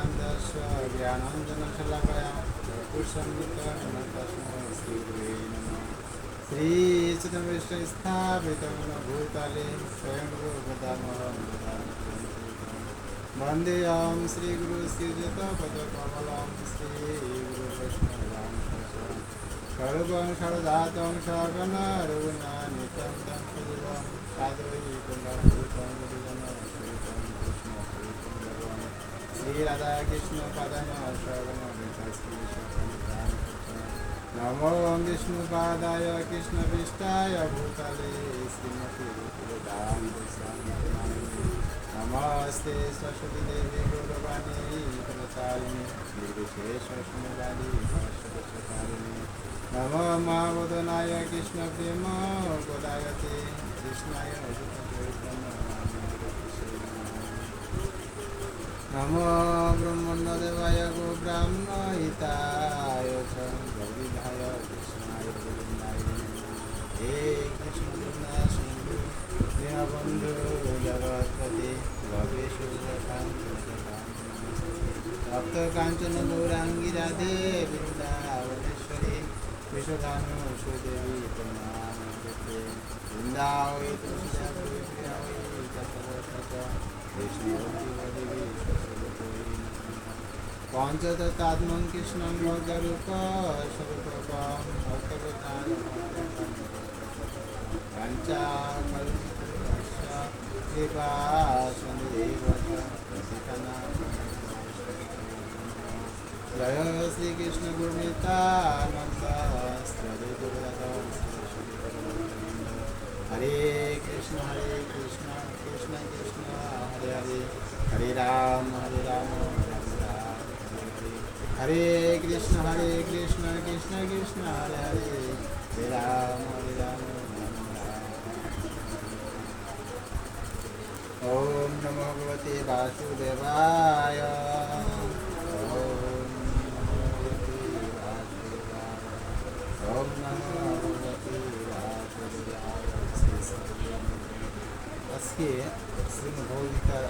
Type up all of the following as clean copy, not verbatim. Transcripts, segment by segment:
ज्ञानानन्दस्य ज्ञानाञ्जनशलाकया चक्षुषन्मिलितं तस्मै श्रीगुरुवे नमः। श्रीचतुर्विंशतिस्थापितं भूतले स्वयं रूपधामं वन्देऽहं श्रीगुरुश्रीयुतपदकमलं श्रीगुरुवैष्णवं सर्वं सर्वदातं सर्वनरघुनानितं तं सजीवं साधुयितं श्री राधा कृष्ण पदम शरण नमो विष्णुपादाय कृष्णपृष्ठाय भूतले श्रीमती नमस्ते सरस्वती देवी गौरवाणी प्रचारिणी निर्विशेषशून्यवादी नमो महावदनाय कृष्ण प्रेम गोदायते कृष्णाय नमो ब्रह्मण्यदेवाय गो ब्राह्मणहिताय च गोविन्दाय कृष्णाय गोविन्दाय हे कृष्ण करुणा सिन्धु दीनबन्धु जगत्पते भवेषु भक्तकाञ्चन गौराङ्गी राधे वृन्दावनेश्वरी विश्वधानुषुदेवी प्रणामते वृन्दावै पञ्चतत्त्वात्मं कृष्णं भोगरूपस्वरूपं भक्तवतां पञ्चाकल्पस्य कृपासन्देव जय श्रीकृष्ण गुरुनितानन्द हरे कृष्ण कृष्ण कृष्ण हरे हरे हरे राम राम राम हरे कृष्ण कृष्ण कृष्ण हरे हरे हरे राम राम ओम नमो भगवते वासुदेवाय ओम नमो भगवते वासुदेवाय। আজকে শ্রীমদ্ভগবদ্গীতার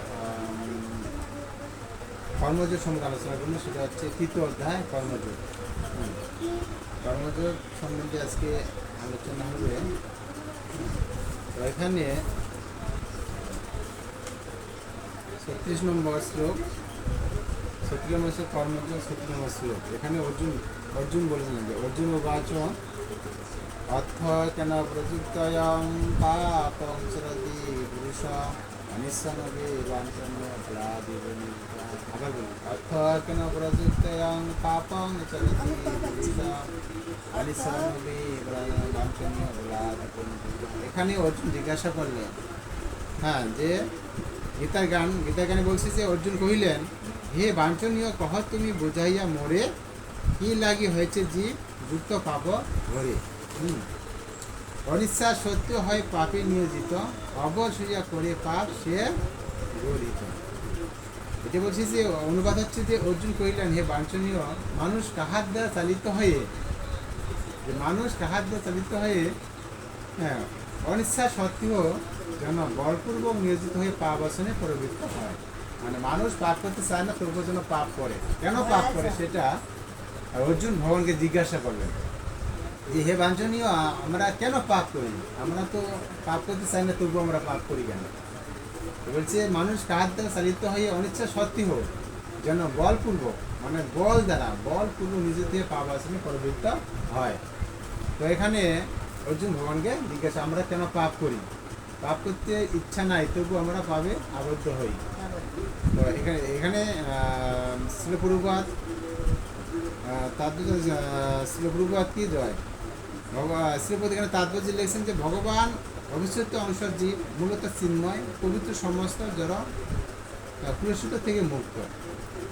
কর্মযোগ সম্পর্কে আলোচনা করবো। সেটা হচ্ছে তৃতীয় অধ্যায় কর্মযোগ। কর্মযোগ সম্বন্ধে আজকে আলোচনা হবে। তো এখানে 36 নম্বর শ্লোক, 36 নম্বর শ্লোক কর্মযোগ, 36 নম্বর শ্লোক। এখানে অর্জুন বলেছিলেন যে অর্জুন বাচ অর্থ কেন প্রযুক্তয়ং পাপং চরতি পুরুষ অনিশ্বনবে বাঞ্ছন্য ফলাদিবনি। আবার বলি, অর্থ কেন প্রযুক্তয়ং পাপং চরতি পুরুষ অনিশ্বনবে বাঞ্ছন্য ফলাদিবনি। এখানে অর্জুন জিজ্ঞাসা করলেন, হ্যাঁ, যে গীতার গানে বলছে যে অর্জুন কহিলেন, হে বাঞ্ছনীয় কহ তুমি বুঝাইয়া মোরে, কি লাগি হয়েছে জীব যুক্ত পাপ ঘরে। অনিচ্ছা সত্য হয় পাপে নিয়োজিত, অবশ্যই করে পাপ সে গরিত। এটা বলছি যে অনুবাদ হচ্ছে যে অর্জুন কহিলেন, হে বাঞ্ছনীয়, মানুষ কাহার দ্বারা চালিত হয়ে হ্যাঁ অনিচ্ছা সত্ত্বেও যেন বলপূর্বক নিয়োজিত হয়ে পাপ আসনে প্রবৃত্ত হয়। মানে মানুষ পাপ করতে চায় না, তবুও যেন পাপ করে। কেন পাপ করে সেটা অর্জুন ভগবানকে জিজ্ঞাসা করলেন যে হে বাঞ্ছনীয়, আমরা কেন পাপ করি? আমরা তো পাপ করতে চাই না, তবুও আমরা পাপ করি কেন? বলছে মানুষ কাহার দ্বারা চালিত হয়ে অনিচ্ছা সত্ত্বেও যেন বলপূর্বক, মানে বলপূর্বক নিজের থেকে পাপ আসনে প্রবৃত্ত হয়। তো এখানে অর্জুন ভগবানকে জিজ্ঞাসা, আমরা কেন পাপ করি? পাপ করতে ইচ্ছা নাই, তবু আমরা পাপে আবদ্ধ হই। তো এখানে শিলপ্রভুপাদ কি জয় শ্রীপতি এখানে তাৎপর্য লিখছেন যে ভগবান অবিচ্ছেদ্য অংশ জীব, মূলত চিন্ময়, পবিত্র, সমস্ত জড় পুরস্কৃত থেকে মুক্ত।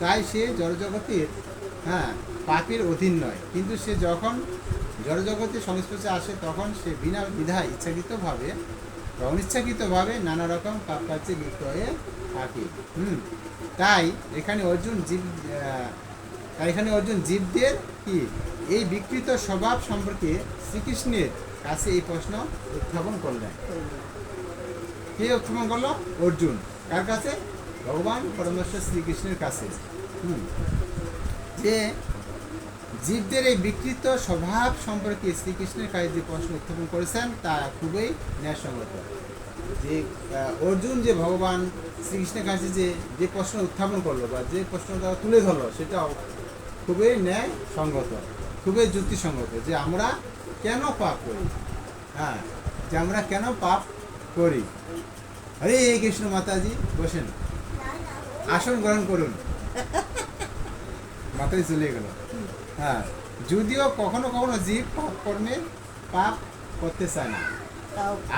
তাই সে জড়জগতের পাপের অধীন নয়। কিন্তু সে যখন জড়জগতের সংস্পর্শে আসে তখন সে বিনা বিধায় ইচ্ছাকৃতভাবে বা অনিচ্ছাকৃতভাবে নানা রকম পাপ কার্যে লিপ্ত হয়ে থাকে। তাই এখানে অর্জুন জীবদের কি এই বিকৃত স্বভাব সম্পর্কে শ্রীকৃষ্ণের কাছে এই প্রশ্ন উত্থাপন করলেন। কে উত্থাপন করলো? অর্জুন। কার কাছে? ভগবান পরমেশ্বর শ্রীকৃষ্ণের কাছে। যে জীবদের এই বিকৃত স্বভাব সম্পর্কে শ্রীকৃষ্ণের কাছে যে প্রশ্ন উত্থাপন করেছেন তা খুবই ন্যায়সঙ্গত। যে অর্জুন যে ভগবান শ্রীকৃষ্ণের কাছে যে যে প্রশ্ন উত্থাপন করলো বা যে প্রশ্নটা তুলে ধরলো সেটা খুবই ন্যায়সঙ্গত, খুবই যুক্তিসঙ্গত। যে আমরা কেন পাপ করি, হ্যাঁ, যে আমরা কেন পাপ করি। হরে কৃষ্ণ মাতাজি, বসেন, আসন গ্রহণ করুন। মাতাজি চলে গেল। হ্যাঁ, যদিও কখনো কখনো জীব পাপ কর্মে পাপ করতে চায় না।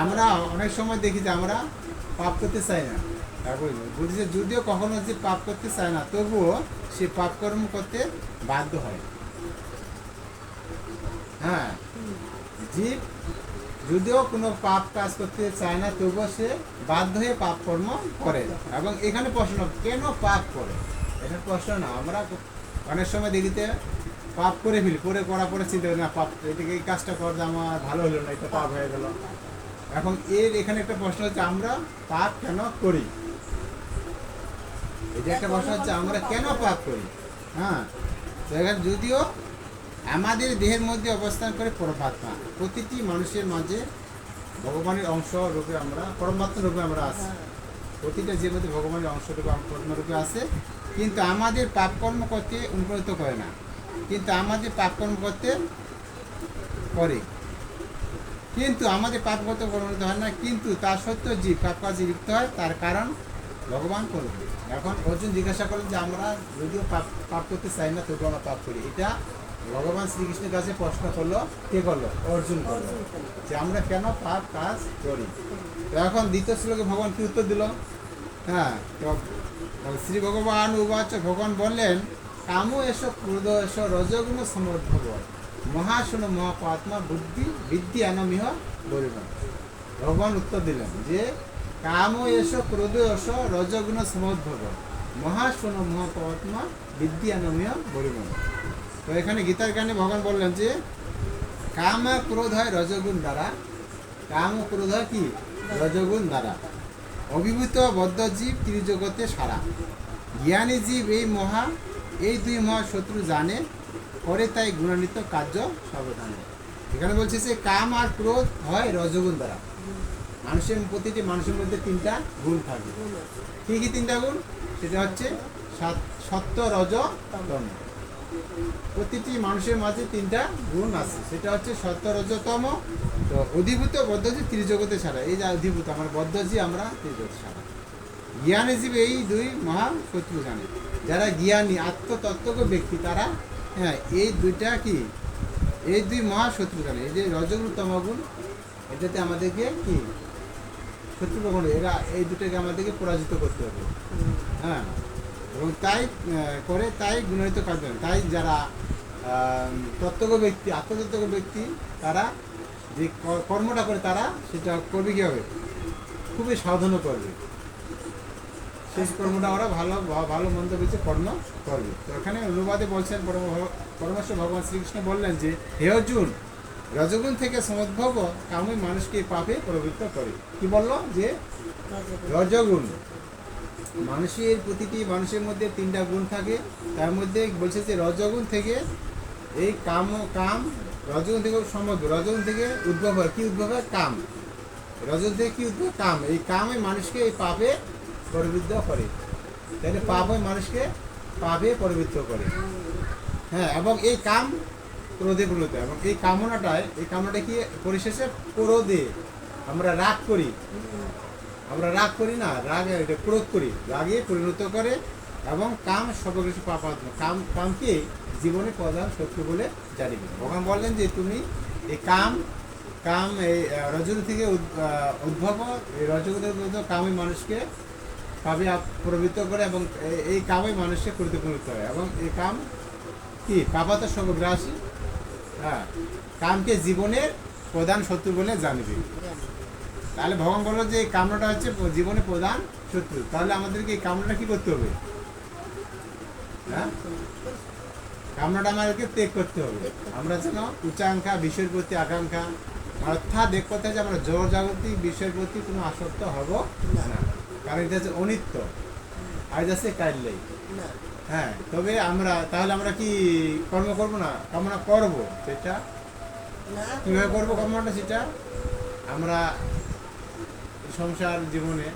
আমরা অনেক সময় দেখি যে আমরা পাপ করতে চাই না, তারপরে বলছি যে যদিও কখনো যে পাপ করতে চায় না তবুও সে পাপ কর্ম করতে বাধ্য হয়। হ্যাঁ, জীব যদিও কোনো পাপ কাজ করতে চায় না তবুও সে বাধ্য হয়ে পাপ কর্ম করে। এবং এখানে প্রশ্ন, কেন পাপ করে, এটা প্রশ্ন না। আমরা অনেক সময় দেখিতে পাপ করে ফেলি, করার পরে চিন্তা করি না পাপ, এটাকে এই কাজটা করতে আমার ভালো হলো না, এটা পাপ হয়ে গেল। এখন এখানে একটা প্রশ্ন হচ্ছে আমরা পাপ কেন করি। এই যে একটা প্রশ্ন হচ্ছে আমরা কেন পাপ করি। হ্যাঁ, তো এখানে যদিও আমাদের দেহের মধ্যে অবস্থান করে পরমাত্মা, প্রতিটি মানুষের মাঝে ভগবানের অংশ রূপে আমরা, পরমাত্মা রূপে আমরা আছি। প্রতিটা যে মধ্যে ভগবানের অংশ রূপে পরমাত্মা রূপে আছে, কিন্তু আমাদের পাপকর্ম করতে অনুপ্রাণিত করে না, কিন্তু আমাদের পাপকর্ম করতে করে। কিন্তু আমাদের পাপ করতে অনুপ্রাণিত হয় না, কিন্তু তা সত্ত্বেও জীব পাপ কাজে লিপ্ত হয়, তার কারণ ভগবান করবে। এখন অর্জুন জিজ্ঞাসা করলেন যে আমরা যদিও পাপ করতে চাই না তবু আমরা পাপ করি। এটা ভগবান শ্রীকৃষ্ণের কাছে প্রশ্ন করলো, কে করলো? অর্জুন করলো, যে আমরা কেন পাপ কাজ করি। তো এখন দ্বিতীয় শ্লোকে ভগবান কি উত্তর দিল? হ্যাঁ, তো শ্রী ভগবান উবাচ, ভগবান বললেন, কামো এসো ক্রোধ এসো রজগুণ সমর্ভব মহাশূন্য মহাপাত্মা বুদ্ধি বিদ্যি অনমিহ বলিবেন। ভগবান উত্তর দিলেন যে কাম এসো ক্রোধ এসো রজগুণ সমুদ্ভব মহাশূন্য মহাপাত্মা বিদ্যি অনমিহ বলিবেন। তো এখানে গীতার গানে ভগবান বললেন যে কাম ক্রোধ হয় রজগুণ দ্বারা, কাম ক্রোধ হয় কি? রজগুণ দ্বারা। অভিভূত বদ্ধ জীব ত্রিজগতে সারা, জ্ঞানী জীব এই দুই মহা শত্রু জানে, করে তাই গুণান্বিত কার্য সাবধানে। এখানে বলছে যে কাম আর ক্রোধ হয় রজগুণ দ্বারা। প্রতিটি মানুষের মধ্যে তিনটা গুণ থাকে। কি কি তিনটা গুণ? সেটা হচ্ছে সত্য, রজ, তম। প্রতিটি মানুষের মাঝে তিনটা গুণ আছে, সেটা হচ্ছে সত্য, রজ, তম। তো অধিভূত বদ্ধজীব ত্রিজগতে ছাড়া, এই যে অধিভূত আমরা বদ্ধজীব, আমরা ত্রিজগতে ছাড়া। জ্ঞানী জীব এই দুই মহা শত্রু জানে। যারা জ্ঞানী আত্মতত্ত্বজ্ঞ ব্যক্তি তারা, হ্যাঁ, এই দুইটা কি, এই দুই মহা শত্রু জানে। এই যে রজগুণ তমগুণ, এটাতে আমাদেরকে কি শত্রু কখনো, এরা এই দুটোকে আমাদেরকে পরাজিত করতে হবে। হ্যাঁ, এবং তাই করে তাই গুণান্বিত কাজ। তাই যারা তত্ত্বজ্ঞ ব্যক্তি, আত্মতত্ত্বজ্ঞ ব্যক্তি, তারা যে কর্মটা করে তারা সেটা করবে কী হবে? খুবই সাবধানও করবে। শেষ কর্মটা ওরা ভালো মন্দ বেঁচে কর্ম করবে। তো এখানে অনুবাদে বলছেন পরমেশ্বর ভগবান শ্রীকৃষ্ণ বললেন যে হে অর্জুন, রজগুণ থেকে সমুদ্ভব কামই মানুষকে পাপে প্রবৃত্ত করে। কি বললো? যে রজগুণ, প্রতিটি মানুষের মধ্যে তিনটা গুণ থাকে। তার মধ্যে বলছে যে রজগুণ থেকে এই কাম, রজগুণ থেকে রজগুণ থেকে উদ্ভব হয়। কি উদ্ভব হয়? কাম। রজগুণ থেকে কি উদ্ভব? কাম। এই কামই মানুষকে এই পাপে প্রবৃত্ত করে। তাহলে পাপ হয় মানুষকে পাপে প্রবৃত্ত করে। হ্যাঁ, এবং এই কাম ক্রোধে পরিণত হয়। এবং এই কামনাটা কি পরিশেষে ক্রোধে, আমরা রাগ করি না, রাগে এটা ক্রোধ করি, রাগে পরিণত করে। এবং কাম সর্বগ্রীষ্ম পাপাত্ম, কামকে জীবনে প্রধান শত্রু বলে জানিবে। ভগবান বললেন যে তুমি এই কাম এই রজগুণ থেকে উদ্ভব, এই রজগুণ কামই মানুষকে পাবে প্রবৃত্ত করে, এবং এই কামই মানুষকে ক্রোধে পরিণত হয়। এবং এই কাম কি পাপাত সর্বগ্রাসী। হ্যাঁ, কামকে জীবনের প্রধান শত্রু বলে জানবে। তাহলে ভগবান বললো যে এই কামনাটা হচ্ছে জীবনের প্রধান শত্রু। তাহলে আমাদেরকে এই কামনাটা কি করতে হবে? হ্যাঁ, কামনাটা আমাদেরকে ত্যাগ করতে হবে। আমরা যেন উচ্চাকাঙ্ক্ষা, বিষয়ের প্রতি আকাঙ্ক্ষা, অর্থাৎ এক কথা যে আমরা জোর জাগতিক বিষয়ের প্রতি কোনো আসক্ত হব না, কারণ এটা হচ্ছে অনিত্য, আর যাচ্ছে কাইলেই। হ্যাঁ, তবে তাহলে আমরা কি কর্ম করব না, কামনা করব? সেটা না কীভাবে করবো কর্মটা? সেটা আমরা সংসার জীবনে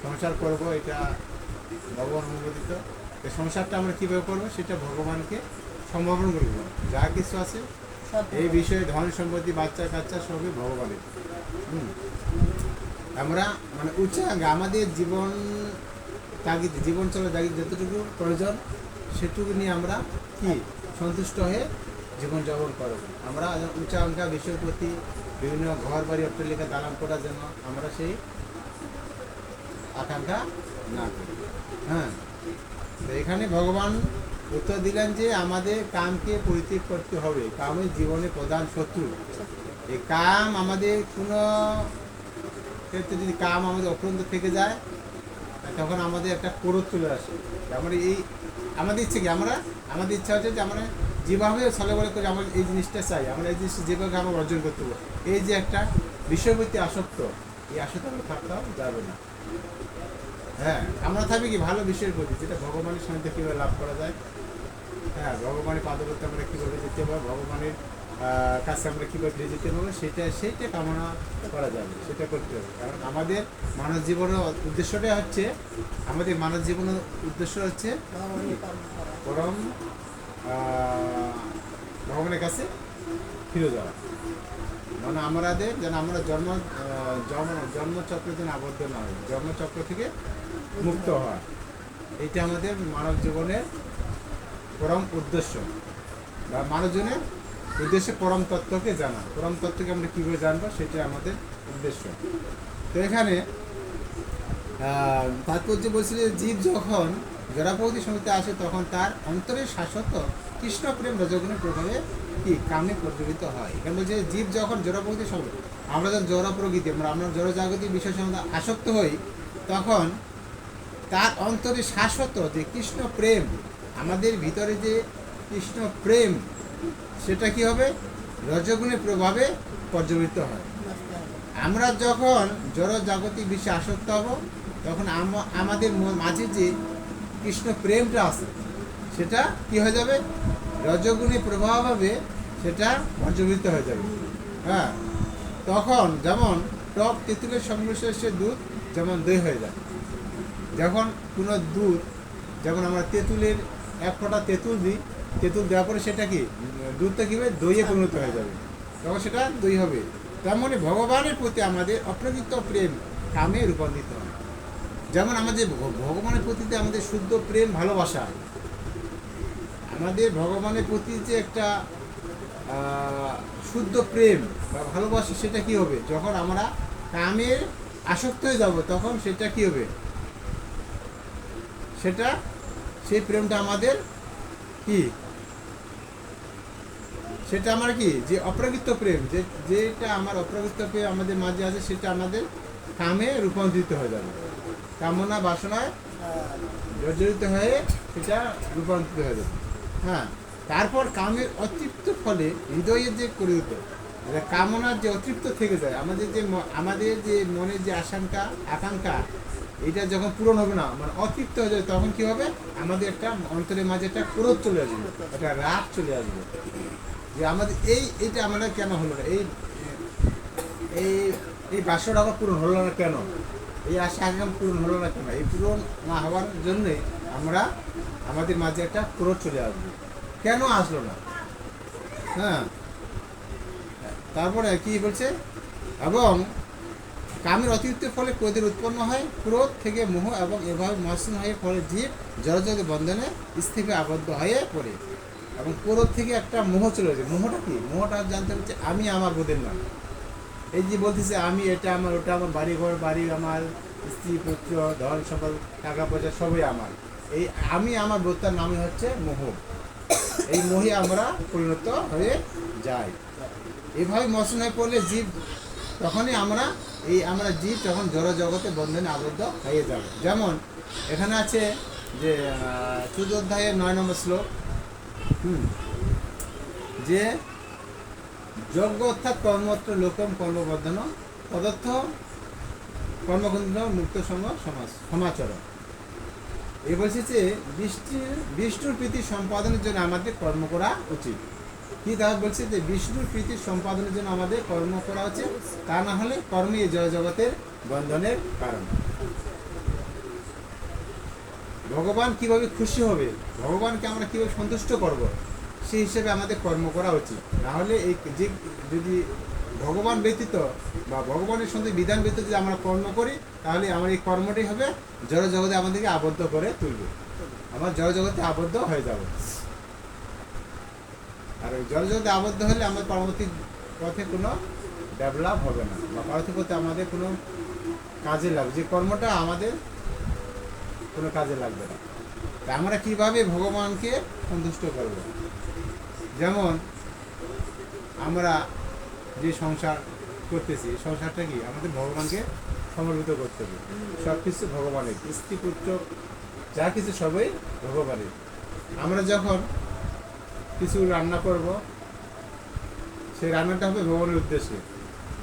সংসার করব, এটা ভগবান অনুমোদিত। এই সংসারটা আমরা কীভাবে করবো সেটা ভগবানকে সম্ভাবন করব। যা কিছু আছে সব এই বিষয়ে, ধন সম্পত্তি, বাচ্চা কাচ্চা সবই ভগবানের। হুম। আমরা মানে উচ্চাঙ্গে আমাদের জীবন তাগিদ, জীবন চলার তাগিদ যতটুকু প্রয়োজন সেটুকু নিয়ে আমরা কি সন্তুষ্ট হয়ে জীবনযাপন করব। আমরা উচ্চাঙ্গা বিষয়ের প্রতি বিভিন্ন ঘর বাড়ি অট্টালিকা দালান করার জন্য আমরা সেই আকাঙ্ক্ষা না করি। হ্যাঁ, তো এখানে ভগবান উত্তর দিলেন যে আমাদের কামকে পরিত্যাগ করতে হবে। কামই জীবনের প্রধান শত্রু। এই কাম আমাদের কোনো ক্ষেত্রে যদি কাম আমাদের অক্রান্ত থেকে যায়, তখন আমাদের একটা ক্রোধ চলে আসে। আমরা আমাদের ইচ্ছে কি, আমাদের ইচ্ছা হচ্ছে যে আমরা যেভাবে ছলে বলে করে আমরা এই জিনিসটা চাই, আমরা এই জিনিসটা যেভাবে আমরা অর্জন করতে পারবো। এই যে একটা বিষয়বর্তী আসক্ত, এই আসক্ত আমরা থাকতেও যাবে না। হ্যাঁ, আমরা থাকবে কি ভালো বিষয়ের প্রতি, যেটা ভগবানের সান্নিধ্য কীভাবে লাভ করা যায়। হ্যাঁ, ভগবানের পাদবর্তে আমরা কীভাবে যেতে পারবো, ভগবানের কাছে আমরা কীভাবে ফিরে যেতে পারবো, সেইটা কামনা করা যাবে, সেটা করতে হবে। কারণ আমাদের মানব জীবনের উদ্দেশ্যটাই হচ্ছে, ভগবানের কর্ম করা। পরম ভগবানের কাছে ফিরে যাওয়া। মানে আমাদের যেন আমরা জন্মচক্র যেন আবদ্ধ না হয়, জন্মচক্র থেকে মুক্ত হওয়া, এইটা আমাদের মানব জীবনের পরম উদ্দেশ্য। বা মানব জীবনের উদ্দেশ্যে পরম তত্ত্বকে জানা, পরম তত্ত্বকে আমরা কীভাবে জানবো সেটা আমাদের উদ্দেশ্য। তো এখানে তাৎপর্য বলছিল যে জীব যখন জড়াপ্রকৃতি সমিতি আসে, তখন তার অন্তরের শাশ্বত কৃষ্ণ প্রেম রজগুণের প্রভাবে কি কামে প্রজ্বলিত হয়। এখানে বলছে জীব যখন জড়াপ্রকৃতির সঙ্গে, আমরা যখন জড়প্রকৃতি আমরা জড়জাগতিক বিষয়ের সঙ্গে আসক্ত হই, তখন তার অন্তরে শাশ্বত যে কৃষ্ণ প্রেম, আমাদের ভিতরে যে কৃষ্ণ প্রেম, সেটা কি হবে? রজগুণের প্রভাবে পর্যবেক্ষিত হয়। আমরা যখন জড়জাগতিক বিষয়ে আসক্ত হব, তখন আমাদের মাঝে যে কৃষ্ণ প্রেমটা আছে, সেটা কি হয়ে যাবে? রজগুণের প্রভাবে সেটা পর্যবেক্ষিত হয়ে যাবে। হ্যাঁ, তখন যেমন টক তেঁতুলের সংমিশ্রণে দুধ যেমন দই হয়ে যায়। যখন কোনো দুধ, যেমন আমরা তেঁতুলের এক ফোঁটা তেঁতুল দিই, তেঁতুল দেওয়ার পরে সেটা কি দুধটা কী হবে? দইয়ে পরিণত হয়ে যাবে, তখন সেটা দই হবে। তেমনই ভগবানের প্রতি আমাদের অপ্রকৃত প্রেম কামে রূপান্তরিত হয়। যেমন আমাদের ভগবানের প্রতি আমাদের শুদ্ধ প্রেম ভালোবাসা, আমাদের ভগবানের প্রতি যে একটা শুদ্ধ প্রেম বা ভালোবাসা, সেটা কি হবে? যখন আমরা কামের আসক্ত হয়ে যাব, তখন সেটা কি হবে? সেই প্রেমটা আমাদের কি, সেটা আমার কি যে অপ্রকৃত প্রেম, যেটা আমার অপ্রকৃত প্রেম আমাদের মাঝে আছে, সেটা আমাদের কামে রূপান্তরিত হয়ে যাবে। কামনা বাসনায় জর্জরিত হয়ে সেটা রূপান্তরিত হয়ে যাবে। হ্যাঁ, তারপর কামের অতৃপ্ত ফলে হৃদয়ের যে করিত, কামনার যে অতৃপ্ত থেকে যায়, আমাদের যে মনের যে আকাঙ্ক্ষা, এটা যখন পূরণ হবে না, মানে অতৃপ্ত হয়ে যাবে, তখন কি হবে? আমাদের একটা অন্তরের মাঝে একটা ক্রোধ চলে আসবে, একটা রাগ চলে আসবে, যে আমাদের এইটা আমাদের কেন হলো না, এই বাসনা আবার পূরণ হলো না কেন, এই আশা আগাম পূরণ হলো না কেন, এই পূরণ না হওয়ার জন্যে আমাদের মাঝে একটা ক্রোধ চলে আসবে, কেন আসলো না। হ্যাঁ, তারপরে কি বলছে? এবং কামের অতিরিক্তের ফলে ক্রোধের উৎপন্ন হয়, ক্রোধ থেকে মোহ, এবং এভাবে মহাসীন হয়ে ফলে জীব জড়জগৎ বন্ধনে স্থির আবদ্ধ হয়ে পড়ে। এবং ক্রোধ থেকে একটা মোহ চলে যায়। মোহটা কি? মোহটা জানতে হচ্ছে আমি আমার বোধের নাম। এই যে বলতেছে আমি, এটা আমার, ওটা আমার, বাড়ি আমার, স্ত্রী পুত্র, ধন সম্পদ, টাকা পয়সা সবই আমার। এই আমি আমার বোধটার নামই হচ্ছে মোহ। এই মোহে আমরা পরিণত হয়ে যাই। এভাবে মসন হয়ে পড়লে জীব, তখনই আমরা জীব তখন জড় জগতে বন্ধনে আবদ্ধ হয়ে যাব। যেমন এখানে আছে যে 14 অধ্যায়ের 9 নম্বর শ্লোক, যে যজ্ঞ অর্থাৎ কর্মত্র লোকম কর্মবর্ধন পদার্থ কর্মকুণ্ড মুক্ত সমাচরণ। এই বলছে যে বিষ্ণুর প্রীতি সম্পাদনের জন্য আমাদের কর্ম করা উচিত। কি তাহলে বলছে যে বিষ্ণুর প্রীতি সম্পাদনের জন্য আমাদের কর্ম করা উচিত, তা না হলে কর্মই এই জয় জগতের বন্ধনের কারণ। ভগবান কিভাবে খুশি হবে, ভগবানকে আমরা কিভাবে সন্তুষ্ট করব, সেই হিসেবে আমাদের কর্ম করা উচিত। না হলে এই যে যদি ভগবান ব্যতীত বা ভগবানের সঙ্গে বিধান ব্যতীত যদি আমরা কর্ম করি, তাহলে আমার এই কর্মটাই হবে জড় জগতে আমাদেরকে আবদ্ধ করে তুলবে, আমার জড় জগতে আবদ্ধ হয়ে যাব। আর ওই জড় জগতে আবদ্ধ হলে আমার পরবর্তী পথে কোনো ডেভেলপ হবে না, বা পরবর্তী পথে আমাদের কোনো কাজে লাগবে, যে কর্মটা আমাদের কোনো কাজে লাগবে না। তা আমরা কিভাবে ভগবানকে সন্তুষ্ট করব? যেমন আমরা যে সংসার করতেছি, সংসারটা কি আমাদের ভগবানকে সমর্পিত করতে হবে। সব কিছু ভগবানের, স্ত্রী পুত্র যা কিছু সবই ভগবানের। আমরা যখন কিছু রান্না করব, সেই রান্নাটা হবে ভগবানের উদ্দেশ্যে,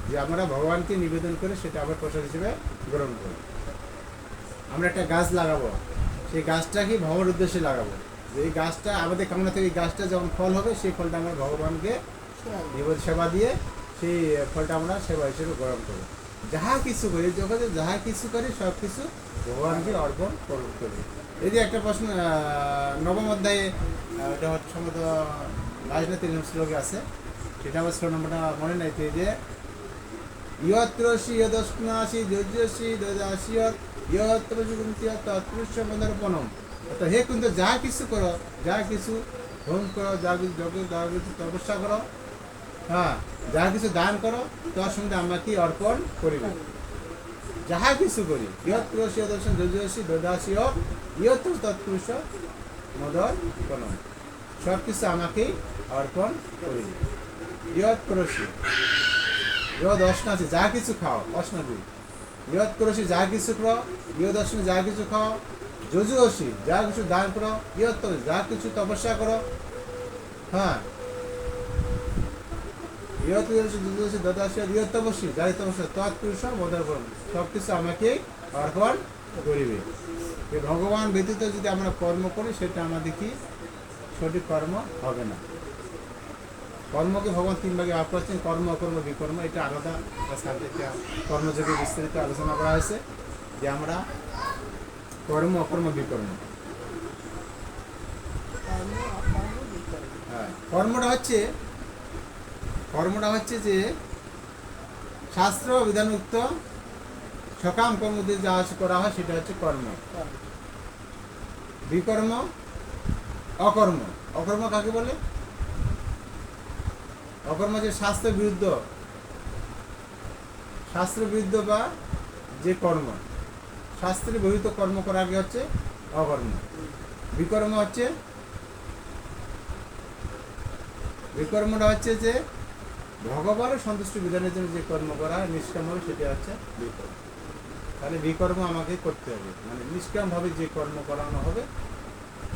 যে আমরা ভগবানকে নিবেদন করে সেটা আবার প্রসাদ হিসেবে গ্রহণ করব। আমরা একটা গাছ লাগাবো, সেই গাছটা কি ভগবানের উদ্দেশ্যে লাগাবো, যে এই গাছটা আমাদের কামনা থেকে এই গাছটা যখন ফল হবে, সেই ফলটা আমরা ভগবানকে নিবেদন সেবা দিয়ে সেই ফলটা আমরা সেবা হিসেবে গ্রহণ করবো। যাহা কিছু করি, জগতে যাহা কিছু করি সব কিছু ভগবানকে অর্পণ করতে হবে। এই যে একটা প্রশ্ন নবম অধ্যায়ে এটা হচ্ছে সম্ভবত 22 শ্লোকে আছে, সেটা আমার শ্লোক নম্বরটা মনে নাই। যে ইয়ত্রসি ইয়দস্নাসি যজ্ঞসি দদাসি তৎপুরুষমদর্পণম। অর্থাৎ হে কিন্তু যা কিছু করো, যা কিছু হোম করো, যা কিছু যজ্ঞ, যা কিছু তপস্যা করো, হ্যাঁ, যা কিছু দান করো, তার সঙ্গে আমাকে অর্পণ করিবে। যাহা কিছু করি, ইয়ত্রসি ইয়দর্শন যজ্ঞসি দদাসি ইয়ত্র তৎপুরুষ মদর্পণম, সব কিছু আমাকেই অর্পণ করিবে। ইয়ত্রসি দর্শন আছে, যা কিছু খাও, অশ্নাদি ইয়ত করসি, যা কিছু করো, ইয় দর্শন যা কিছু খাও, যজুসি যা কিছু দান করো, ইয়ত যা কিছু তপস্যা করো, হ্যাঁ, ইয়ত যজুসি দদাসি ইয়ত তপস্যি যা তপস্যা তৎপুরুষ মদর্পণ, সব কিছু আমাকে অর্পণ করিবে। ভগবান ব্যতীত যদি আমরা কর্ম করি, সেটা আমাদের কি সঠিক কর্ম হবে না। কর্মকে ভগবান 3 ভাগে ভাগ করেছেন, কর্ম, অকর্ম, বিকর্ম। এটা আলাদা সাবজেক্টে কর্মযোগে বিস্তারিত আলোচনা করা হয়েছে, যে আমরা কর্ম, অকর্ম, বিকর্ম। হ্যাঁ, কর্মটা হচ্ছে যে শাস্ত্র বিধানউক্ত সকাম কর্ম দিয়ে যা করা হয়, সেটা হচ্ছে কর্ম। বিকর্ম, অকর্ম। অকর্ম কাকে বলে? অকর্ম যে শাস্ত্র বিরুদ্ধ বা যে কর্ম, শাস্ত্রের বহির্ভূত কর্ম করার আগে হচ্ছে অকর্ম। বিকর্মটা হচ্ছে যে ভগবানের সন্তুষ্ট বিধানের জন্য যে কর্ম করা হয়, নিষ্কাম হবে, সেটা হচ্ছে বিকর্ম। তাহলে বিকর্ম আমাকে করতে হবে, মানে নিষ্কামভাবে যে কর্ম করানো হবে,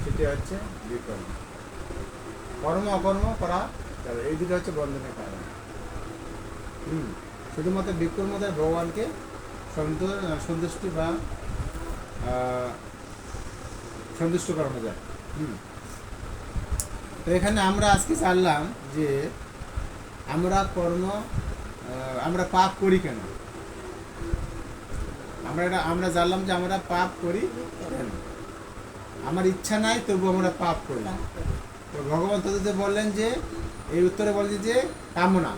সেটা হচ্ছে বিকর্ম। কর্ম অকর্ম করা যাবে, এই দুটো হচ্ছে বন্ধনের কারণ। শুধুমাত্র বিকর্ম দ্বারা ভগবানকে সন্তুষ্টি বা সন্তুষ্ট করানো যায়। তো এখানে আমরা আজকে জানলাম যে আমরা পাপ করি কেন। আমরা জানলাম যে আমরা পাপ করি কেন। আমার ইচ্ছা নাই, তবু আমরা পাপ করি। তো ভগবান তোদের বললেন যে, এই উত্তরে বলছে যে কামনা,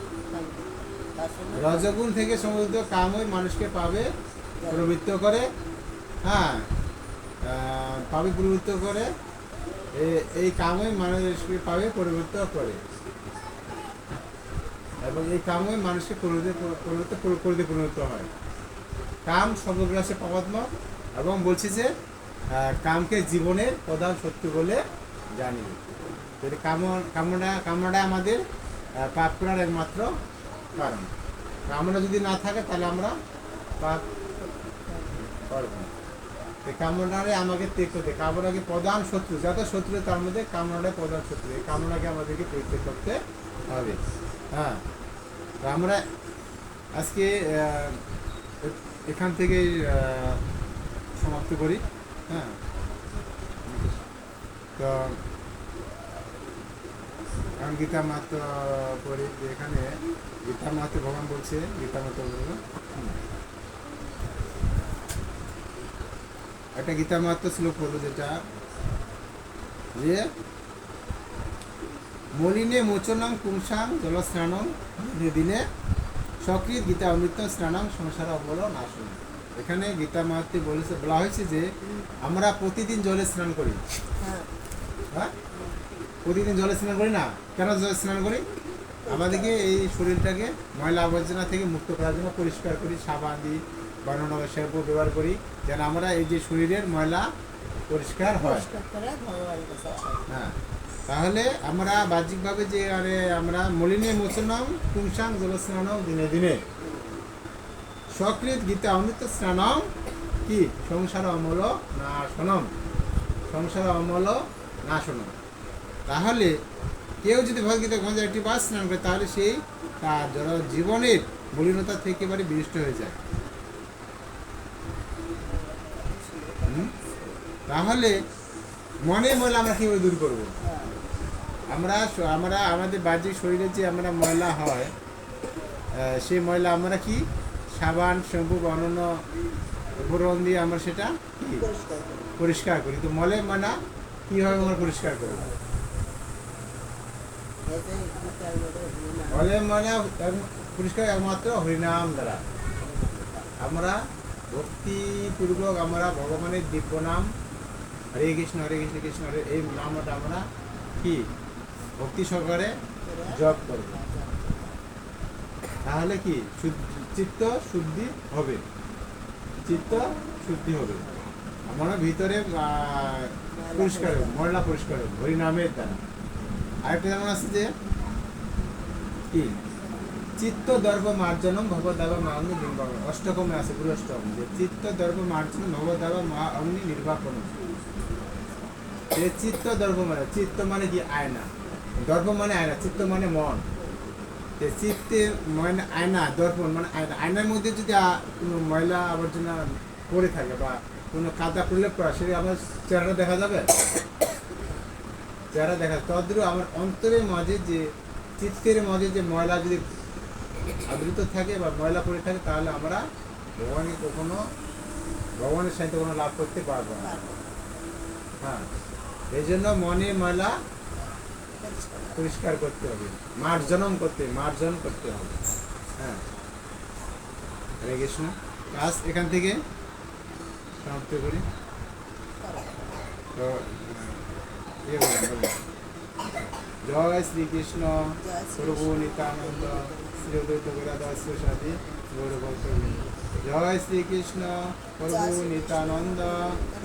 রজগুণ থেকে সমৃদ্ধ কামই মানুষকে পাবে প্রবৃত্ত করে, হ্যাঁ, পাবে প্রবৃত্ত করে, এই কামই মানুষকে পাবে পরিবর্ত করে, এবং এই কামই মানুষকে পরিণত হয়। কাম সর্বগ্রাসে পাপাত্মক, এবং বলছি যে কামকে জীবনের প্রধান শত্রু বলে জানি। যদি কামনাটা আমাদের পাপ করার একমাত্র কারণ। কামনা যদি না থাকে, তাহলে আমরা পাপ করব না। কামনারে আমাকে ত্যাগ করতে, কামনাকে প্রধান শত্রু, যত শত্রু তার মধ্যে কামনাটাই প্রধান শত্রু। এই কামনাকে আমাদেরকে পরিত্যাগ করতে হবে। হ্যাঁ, তো আমরা আজকে এখান থেকে সমাপ্ত করি। হ্যাঁ। তো এখন গীতা মাহাত্ম পড়ি, যে এখানে গীতা মাহাত্ম ভগবান বলছে, গীতা মাহাত্ম বলবো একটা গীতা মাহাত্ম শ্লোক বলবো, যেটা যে মলিনে মোচনং পুংসাং জলস্নানং দিনে সকৃত গীতা অমৃত স্নানং সংসার অবল নাশন। এখানে গীতা মাহাত্মে বলা হয়েছে যে আমরা প্রতিদিন জলে স্নান করি। হ্যাঁ হ্যাঁ, প্রতিদিন জলে স্নান করি না? কেন জলে স্নান করি? আমাদেরকে এই শরীরটাকে ময়লা আবর্জনা থেকে মুক্ত করার জন্য পরিষ্কার করি, সাবান দিই, বানানো শ্যাম্পু ব্যবহার করি, যেন আমরা এই যে শরীরের ময়লা পরিষ্কার হয়। পরিষ্কার করে ভগবানের কাছে আসে। হ্যাঁ, তাহলে আমরা বাহ্যিকভাবে যে আমরা মলিনে মোচনম পুংসাং জলস্নানম দিনে দিনে সকৃত গীতা অমৃত স্নানম কি সংসার অমল নাশনম, সংসার অমল নাশনম। তাহলে কেউ যদি ভগবদ্গীতা 1001টি বার স্নান করে, তাহলে সেই তার জীবনের মলিনতা থেকে একেবারে বিনষ্ট হয়ে যায়। তাহলে মনে ময়লা আমরা কীভাবে দূর করবো? হ্যাঁ আমরা আমাদের বাহ্যিক শরীরে যে আমরা ময়লা হয়, সেই ময়লা আমরা কি সাবান শ্যাম্পু বা অন্যান্য উপকরণ দিয়ে আমরা সেটা কি পরিষ্কার করে। পরিষ্কার করি। তো মলের ময়লা কীভাবে আমরা পরিষ্কার করবো? এতে গীতার মধ্যে হরিনাম। মলের ময়লা পরিষ্কার একমাত্র হরিনাম দ্বারা। আমরা ভক্তিপূর্বক আমরা ভগবানের দিব্য নাম হরে কৃষ্ণ কৃষ্ণ হরে, এই নামটা আমরা কি ভক্তি সহকারে জপ করব। তাহলে কি চিত্ত শুদ্ধি হবে, চিত্ত শুদ্ধি হবে, আমরা ভিতরে পরিষ্কার হবে, ময়লা পরিষ্কার হবে হরিনামের দ্বারা। আরেকটা যেমন আছে যে কি চিত্ত দর্ভ মার্জনম ভগবদ্দাবা মা অগ্নি নির্বাপন, অষ্টকমে আছে, পুরো অষ্টকম, যে চিত্ত দর্ভ মার্জনম ভগবদ্দাবা মা অগ্নি নির্বাপন। চিত্ত দর্ভ মানে, চিত্ত মানে কি আয়না, দর্ভ মানে আয়না, চিত্ত মানে মন। চিত্তে মানে আয়না, দর্পণ মানে আয়না। আয়নার মধ্যে যদি কোনো ময়লা আবর্জনা পড়ে থাকে বা কোনো কাদা প্রলেপ করা, সেটা আমার চেহারা দেখা যাবে? চেহারা দেখা তদ্রুপ আমার অন্তরের মাঝে যে চিত্তের মাঝে যে ময়লা যদি আবৃত থাকে বা ময়লা পড়ে থাকে, তাহলে আমরা ভগবানের সাথে কোনো লাভ করতে পারবো না। হ্যাঁ, এই জন্য মনে ময়লা পরিষ্কার করতে হবে, মার্জন করতে হবে। হ্যাঁ, হরে কৃষ্ণ। কাজ এখান থেকে সমাপ্ত করি। তো জয় শ্রীকৃষ্ণ প্রভু নিত্যানন্দ শ্রী অদ্বৈত গদাধর শিবাসাদি গৌরভক্তবৃন্দ। জয় শ্রীকৃষ্ণ প্রভু নিত্যানন্দ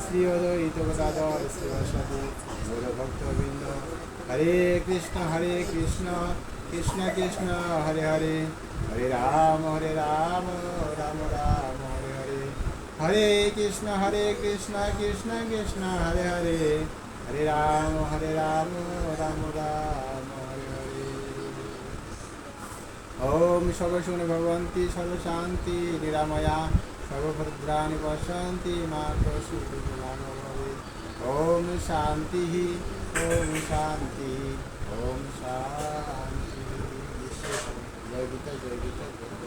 শ্রী অদ্বৈত গদাধর শিবাসাদি গৌরভক্তবৃন্দ। হরে কৃষ্ণ কৃষ্ণ কৃষ্ণ হরে হরে, হরে রাম রাম রাম হরে হরে। হরে কৃষ্ণ কৃষ্ণ কৃষ্ণ হরে হরে, হরে রাম রাম রাম হরে হরে। ওম সর্বশূন্য ভগবন্তি সর্বশান্তি নিরাময়া সর্বভদ্রাণি পশ্যন্তি মা কৌশিক ভবে। ওম শান্তি ওম শান্তি ওম শান্তি। জয় গীতা জয় গীতা জয়।